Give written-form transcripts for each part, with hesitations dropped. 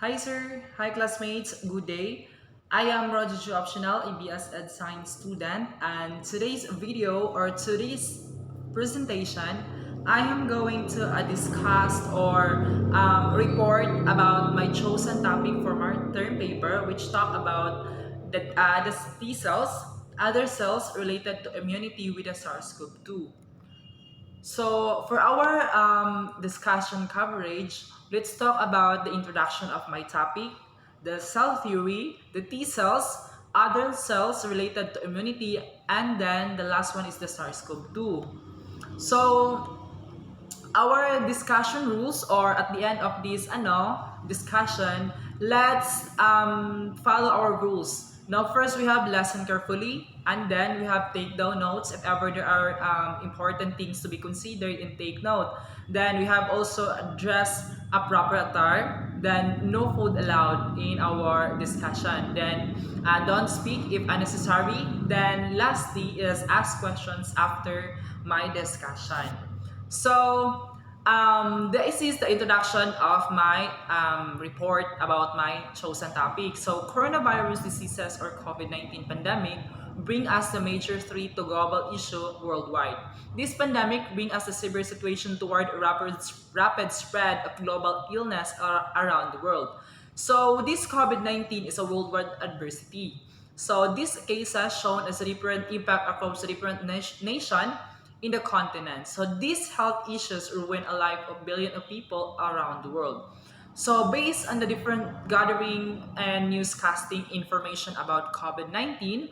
Hi sir, hi classmates, good day. I am Roger Optional ABS Ed Science student, and today's video or today's presentation I am going to discuss or report about my chosen topic for my term paper, which talk about the T cells, other cells related to immunity with the SARS-CoV-2. So for our discussion coverage, let's talk about the introduction of my topic, the cell theory, the T cells, other cells related to immunity, and then the last one is the SARS-CoV-2. So our discussion rules, or at the end of this discussion, let's follow our rules. Now first we have listen carefully, and then we have take down notes if ever there are important things to be considered and take note. Then we have also address a proper attire, then no food allowed in our discussion, then don't speak if unnecessary, then lastly is ask questions after my discussion. So, this is the introduction of my report about my chosen topic. So, coronavirus diseases or COVID-19 pandemic bring us the major threat to global issue worldwide. This pandemic bring us a severe situation toward rapid spread of global illness around the world. So, this COVID-19 is a worldwide adversity. So, this case has shown as a different impact across the different nation in the continent. So these health issues ruin a life of billions of people around the world. So based on the different gathering and newscasting information about COVID-19,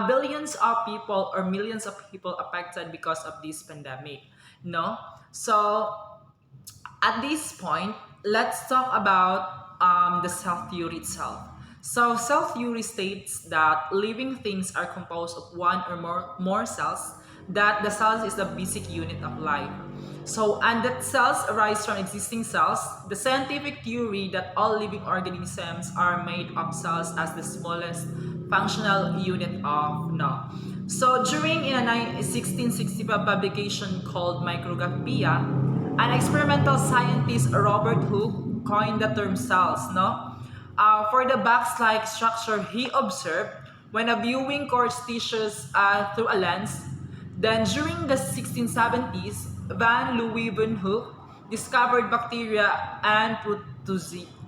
billions of people or millions of people affected because of this pandemic. No? So at this point, let's talk about the cell theory itself. So cell theory states that living things are composed of one or more cells, that the cells is the basic unit of life. So, and that cells arise from existing cells. The scientific theory that all living organisms are made of cells as the smallest functional unit of no. So during in a 1665 publication called Micrographia, an experimental scientist, Robert Hooke, coined the term cells. No, for the box-like structure he observed when viewing corpse tissues through a lens. Then during the 1670s, Van Leeuwenhoek discovered bacteria and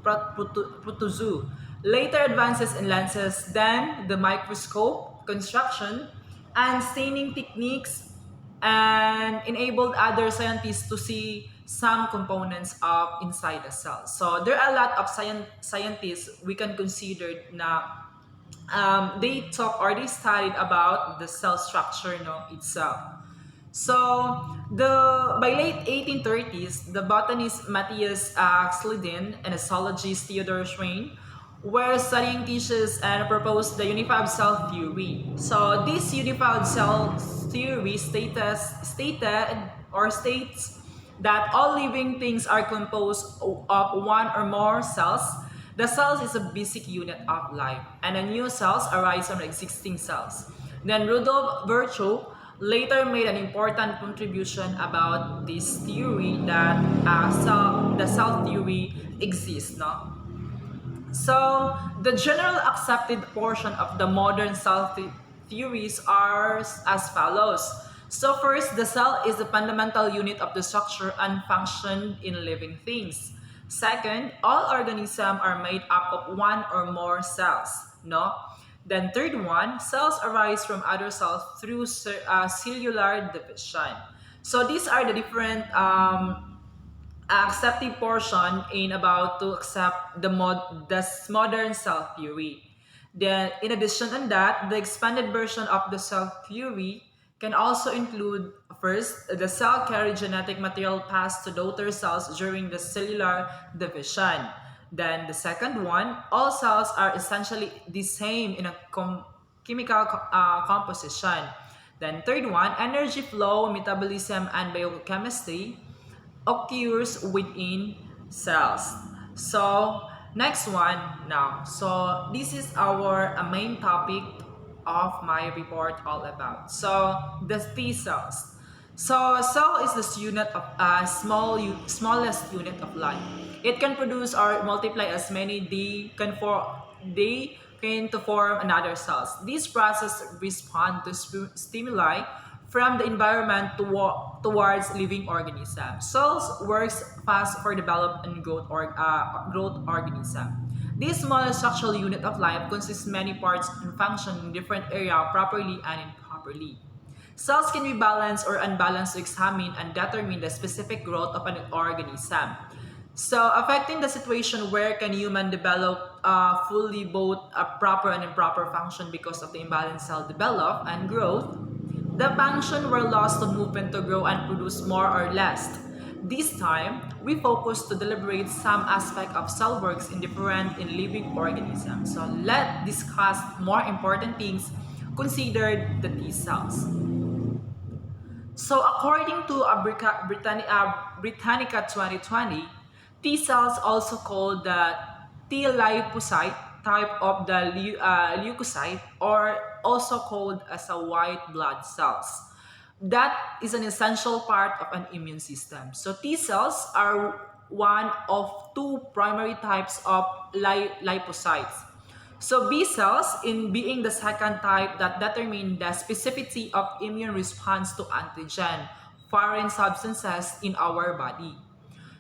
protozoo. Later advances in lenses, then the microscope, construction, and staining techniques, and enabled other scientists to see some components of inside the cell. So there are a lot of scientists we can consider now they talk or they studied about the cell structure itself. So by late 1830s, the botanist Matthias Slidin and the zoologist Theodore Schwein were studying tissues and proposed the unified cell theory. So this unified cell theory states that all living things are composed of one or more cells. The cells is a basic unit of life, and the new cells arise from existing cells. Then Rudolf Virchow later made an important contribution about this theory that the cell theory exists. No? So the general accepted portion of the modern cell theories are as follows. So first, the cell is the fundamental unit of the structure and function in living things. Second, all organisms are made up of one or more cells. No? Then third one, cells arise from other cells through cellular division. So these are the different accepting portion in about to accept the modern cell theory. Then, in addition to that, the expanded version of the cell theory can also include first the cell carry genetic material passed to daughter cells during the cellular division. Then the second one, all cells are essentially the same in a chemical composition. Then third one, energy flow, metabolism, and biochemistry occurs within cells. So next one now. So this is our main topic of my report all about. So the T cells. So cell is this unit of smallest unit of life. it can produce or multiply as many they can to form another cells. These processes respond to stimuli from the environment towards living organisms. Cells works fast for development and growth organism. This small structural unit of life consists many parts and function in different area properly and improperly. Cells can be balanced or unbalanced to examine and determine the specific growth of an organism. So, affecting the situation where can human develop fully both a proper and improper function because of the imbalanced cell develop and growth, the function were lost to movement to grow and produce more or less. This time, we focus to deliberate some aspect of cell works in different in living organisms. So let's discuss more important things considered the T cells. So according to Britannica 2020, T cells, also called the T lymphocyte type of the leukocyte, or also called as a white blood cells. That is an essential part of an immune system. So T cells are one of two primary types of lymphocytes. So B cells in being the second type that determine the specificity of immune response to antigen, foreign substances in our body.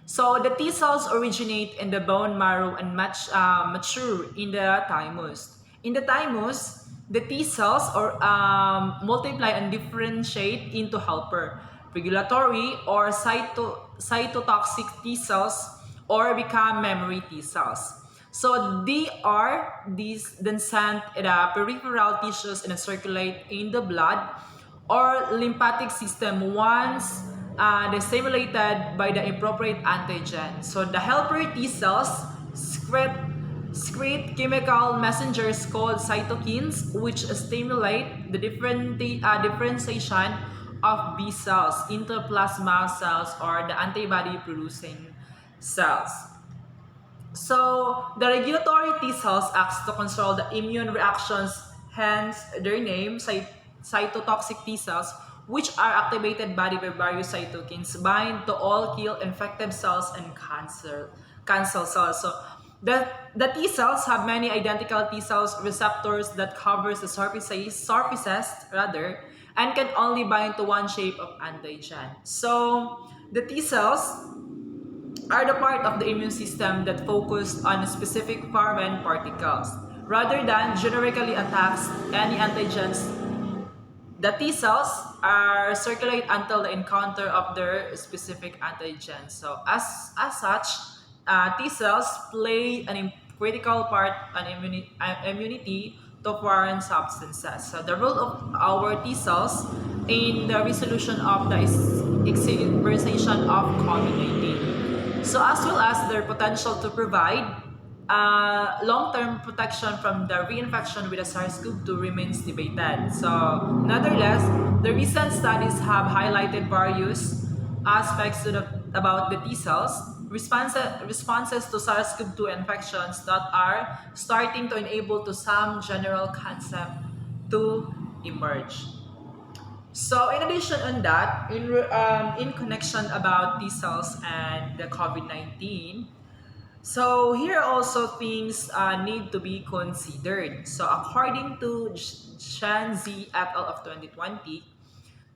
So the T cells originate in the bone marrow and mature in the thymus. In the thymus, the T cells multiply and differentiate into helper, regulatory or cytotoxic T cells, or become memory T cells. So they are these then sent in the peripheral tissues and circulate in the blood or lymphatic system once they stimulated by the appropriate antigen. So the helper T cells secrete chemical messengers called cytokines, which stimulate the differentiation of B cells into plasma cells or the antibody producing cells. So the regulatory T cells acts to control the immune reactions, hence their name, cytotoxic T cells, which are activated by various cytokines, bind to all kill infected cells and cancer cells. So the T cells have many identical T cells receptors that covers the surfaces rather, and can only bind to one shape of antigen. So the T cells are the part of the immune system that focus on specific foreign particles rather than generically attacks any antigens. The T cells are circulate until the encounter of their specific antigen. So as such, T cells play an critical part on immunity to foreign substances. So the role of our T cells in the resolution of the exacerbation of COVID-19. So as well as their potential to provide long-term protection from the reinfection with the SARS-CoV-2 remains debated. So nonetheless, the recent studies have highlighted various aspects about the T cells, responses to SARS-CoV-2 infections that are starting to enable to some general concept to emerge. So in addition on that, in connection about T cells and the COVID-19, so here also things need to be considered. So according to Chan Z et al. Of 2020,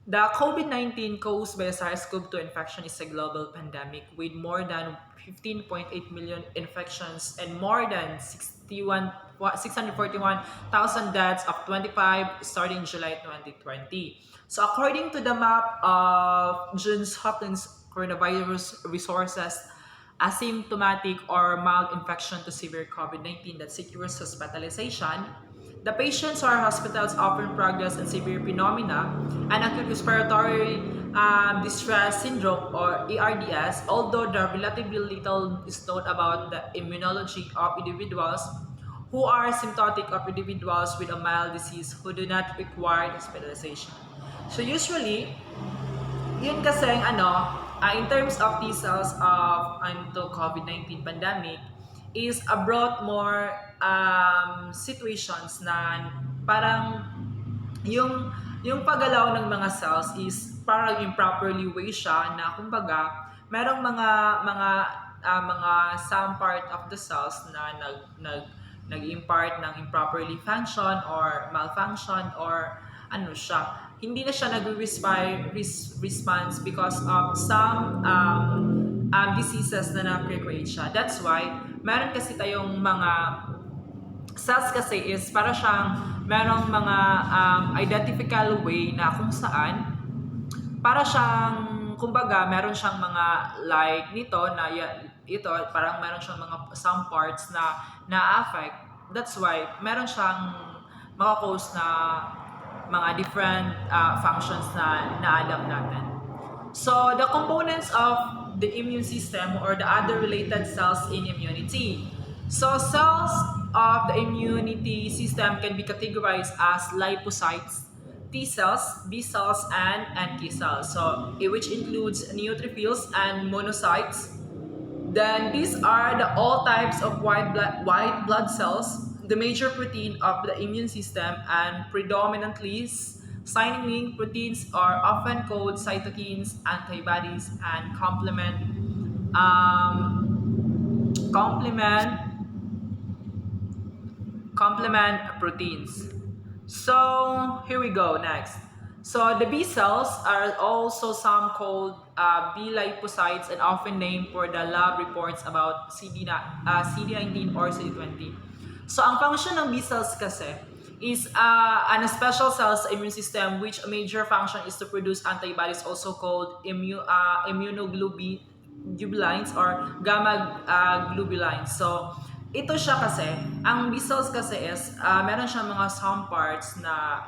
the COVID-19 caused by SARS-CoV-2 infection is a global pandemic with more than 15.8 million infections and more than 641,000 deaths of 25 starting July 2020. So according to the map of Johns Hopkins Coronavirus Resources, asymptomatic or mild infection to severe COVID-19 that secures hospitalization, the patients who are hospitals often progress in severe phenomena and acute respiratory distress syndrome or ARDS, although there relatively little is known about the immunology of individuals who are symptomatic of individuals with a mild disease who do not require hospitalization. So usually, yun kasi in terms of T cells of COVID-19 pandemic, is brought more situations na parang yung paggalaw ng mga cells is parang improperly way siya na kumbaga merong mga mga some part of the cells na nag-impart ng improperly function or malfunction or ano siya, hindi na siya response because of some diseases na na-create siya. That's why meron kasi tayong mga cells kasi is para siyang merong mga identifiable way na kung saan para siyang kumbaga meron siyang mga like nito na ito parang meron siyang mga some parts na na-affect. That's why meron siyang maka-cause na mga different functions na na-adapt natin. So the components of the immune system or the other related cells in immunity. So cells of the immunity system can be categorized as lymphocytes, T cells, B cells, and NK cells. So which includes neutrophils and monocytes. Then these are the all types of white blood cells, the major protein of the immune system, and predominantly signaling proteins are often called cytokines, antibodies, and complement proteins. So here we go next. So the B cells are also some called B lymphocytes and often named for the lab reports about CD19 or CD20. So ang function ng B cells kasi is an special cells immune system which a major function is to produce antibodies also called immunoglobulins or gamma globulins. So ito siya kasi, ang B cells kasi is meron siyang mga some parts na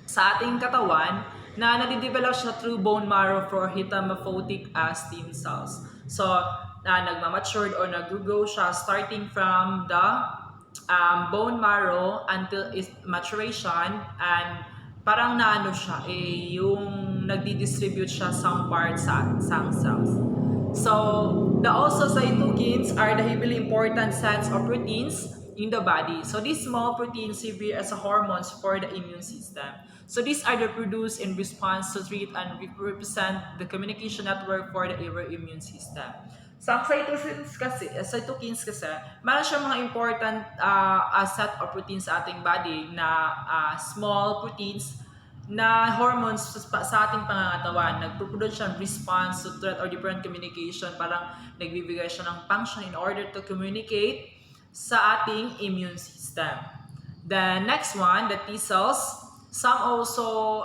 sa ating katawan na nadidevelop siya through bone marrow for hematopoietic stem cells. So, nagmamatured or nag-grow siya starting from the bone marrow until its maturation and parang naano siya, yung nagdi-distribute siya some parts sa cells. So, the also cytokines are the heavily important sets of proteins in the body. So, these small proteins serve as hormones for the immune system. So, these are produced in response to treat and represent the communication network for the immune system. So, ang cytokines kasi, meron siyang mga important set of proteins sa ating body na small proteins na hormones sa ating pangangatawan. Nagpo-produce siya ng response to threat or different communication. Parang nagbibigay siya ng function in order to communicate sa ating immune system. The next one, the T cells. Some also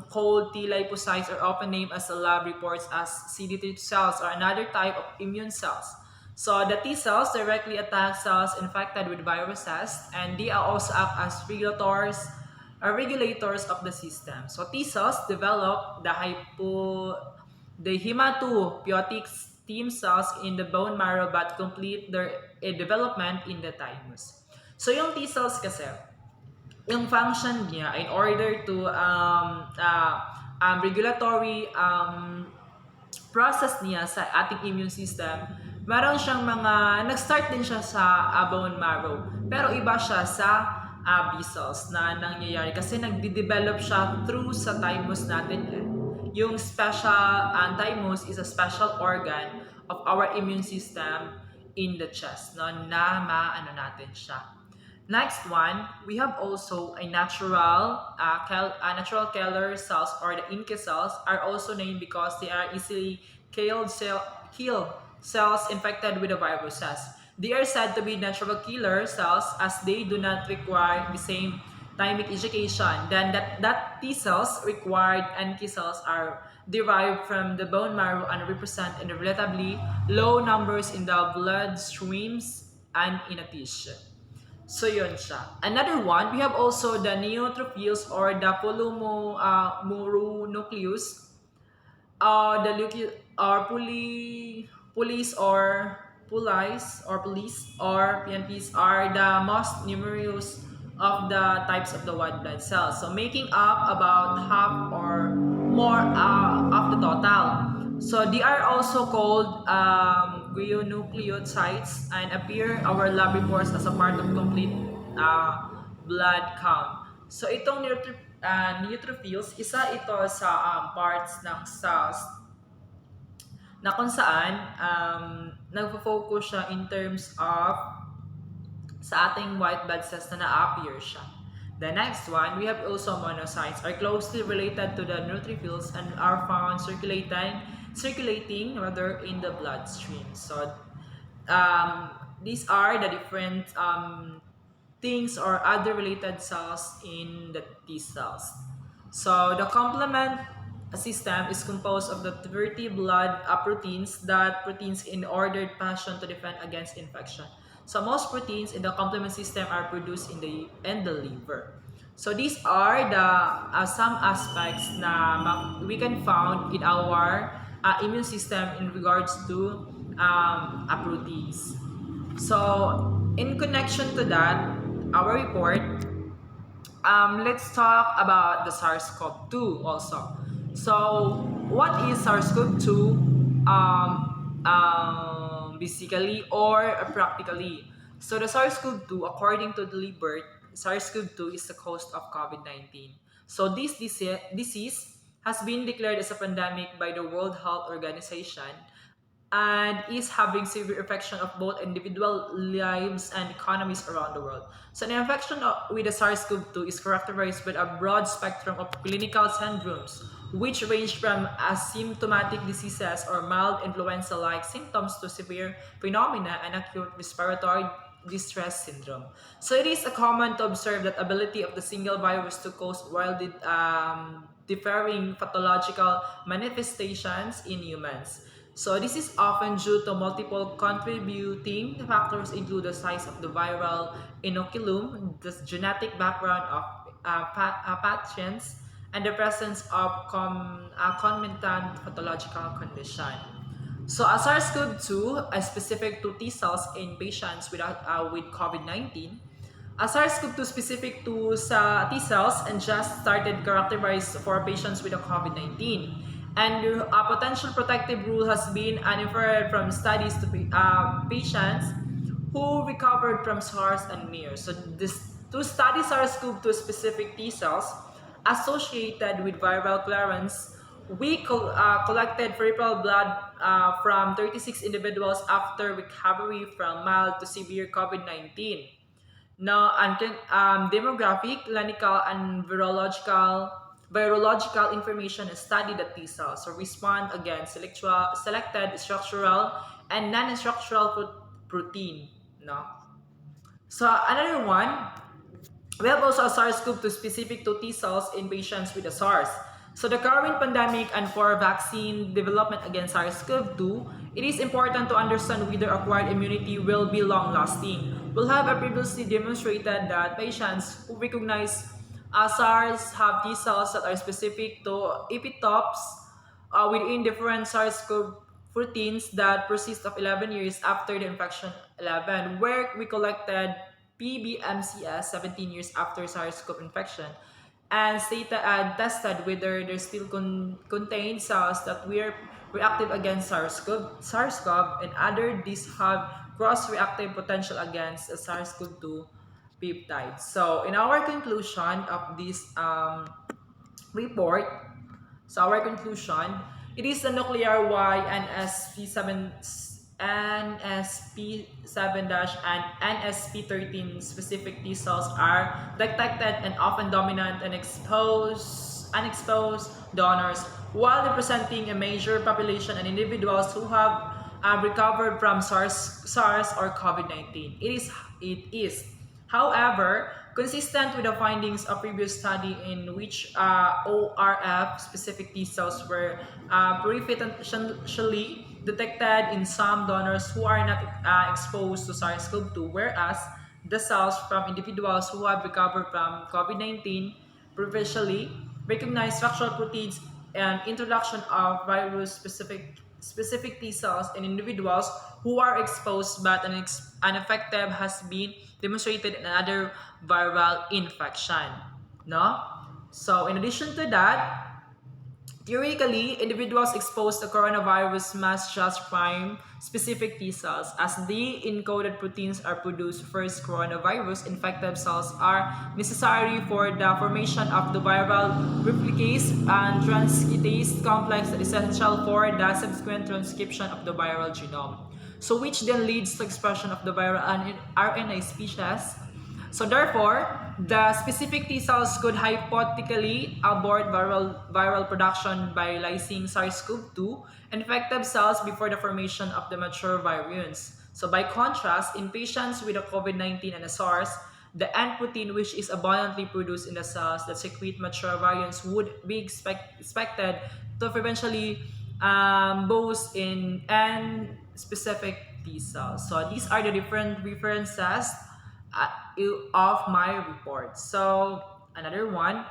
called T lymphocytes are often named as the lab reports as CD3 cells or another type of immune cells. So the T cells directly attack cells infected with viruses and they are also act as regulators of the system. So T cells develop the hematopoietic stem cells in the bone marrow but complete their development in the thymus. So yung T cells kasi, yung function niya in order to regulatory process niya sa ating immune system, meron siyang mga, nag-start din siya sa bone marrow. Pero iba siya sa B cells na nangyayari kasi nagde-develop siya through sa thymus natin. Yung special thymus is a special organ of our immune system in the chest, no, na maano natin siya. Next one, we have also a natural killer cells or the NK cells are also named because they are easily kill cells infected with the viruses. They are said to be natural killer cells as they do not require the same thymic education. Then that T cells required NK cells are derived from the bone marrow and represent in relatively low numbers in the blood streams and in a tissue. So yun siya. Another one, we have also the neutrophils or the polymononucleus. Police or PNPs are the most numerous of the types of the white blood cells. So making up about half or more of the total. So they are also called glionucleotides and appear our lab reports as a part of complete blood count. So itong neutrophils, isa ito sa parts ng cells na kung saan nagfo-focus siya in terms of sa ating white blood cells na na-appear siya. The next one, we have also monocytes are closely related to the neutrophils and are found circulating rather in the bloodstream. So these are the different things or other related cells in the T cells. So the complement system is composed of the 30 blood proteins in ordered fashion to defend against infection. So most proteins in the complement system are produced in the liver. So these are the some aspects na we can found in our immune system in regards to proteins. So in connection to that, our report, let's talk about the SARS-CoV-2 also. So, what is SARS-CoV-2 basically or practically? So, the SARS-CoV-2, according to the Libert, SARS-CoV-2 is the cause of COVID-19. So, this disease has been declared as a pandemic by the World Health Organization and is having severe affection of both individual lives and economies around the world. So, the infection with the SARS-CoV-2 is characterized by a broad spectrum of clinical syndromes, which range from asymptomatic diseases or mild influenza-like symptoms to severe phenomena and acute respiratory distress syndrome. So, it is common to observe that ability of the single virus to cause wildly differing pathological manifestations in humans. So this is often due to multiple contributing factors include the size of the viral inoculum, the genetic background of patients, and the presence of concomitant pathological condition. So a SARS-CoV-2 is specific to T cells in patients with COVID-19. A SARS-CoV-2 specific to sa T cells and just started characterized for patients with a COVID-19. And a potential protective rule has been inferred from studies to patients who recovered from SARS and MERS. So to study SARS-CoV-2 specific T cells associated with viral clearance, we collected peripheral blood from 36 individuals after recovery from mild to severe COVID-19. Now, demographic, clinical, and virological information is studied at T cells, so respond against selected structural and non-structural protein. No? So another one, we have also a SARS-CoV-2 specific to T cells in patients with the SARS. So the current pandemic and for vaccine development against SARS-CoV-2, it is important to understand whether acquired immunity will be long-lasting. We'll have previously demonstrated that patients who recognize SARS have T cells that are specific to epitopes within different SARS-CoV proteins that persist of 11 years after the infection 11, where we collected PBMCS 17 years after SARS-CoV infection and tested whether there still contain cells that were reactive against SARS-CoV and other these have cross-reactive potential against a SARS-CoV-2 peptides. So in our conclusion of this report, so our conclusion, it is the nuclear Y NSP7 NSP7- and NSP13 specific T cells are detected and often dominant and unexposed donors, while representing a major population and individuals who have recovered from SARS or COVID-19. It is however, consistent with the findings of previous study in which ORF-specific T cells were preferentially detected in some donors who are not exposed to SARS-CoV-2, whereas the cells from individuals who have recovered from COVID-19 previously recognized structural proteins and introduction of virus-specific T cells in individuals who are exposed but ineffective has been demonstrated in another viral infection. No? So in addition to that, Theoretically, individuals exposed to coronavirus must just prime specific T cells. As the encoded proteins are produced first, coronavirus infected cells are necessary for the formation of the viral replicase and transcriptase complex that is essential for the subsequent transcription of the viral genome. So which then leads to expression of the viral RNA species. So therefore, the specific T cells could hypothetically abort viral production by lysing SARS-CoV-2 infected cells before the formation of the mature virions. So by contrast, in patients with a COVID-19 and a SARS, the N protein, which is abundantly produced in the cells that secrete mature virions, would be expected to eventually boast in N specific T cells. So these are the different references uh, of my report. So another one.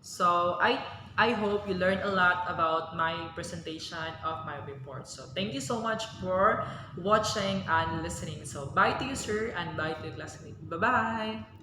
So I hope you learned a lot about my presentation of my report. So thank you so much for watching and listening. So bye to you, sir, and bye to your classmate. Bye bye.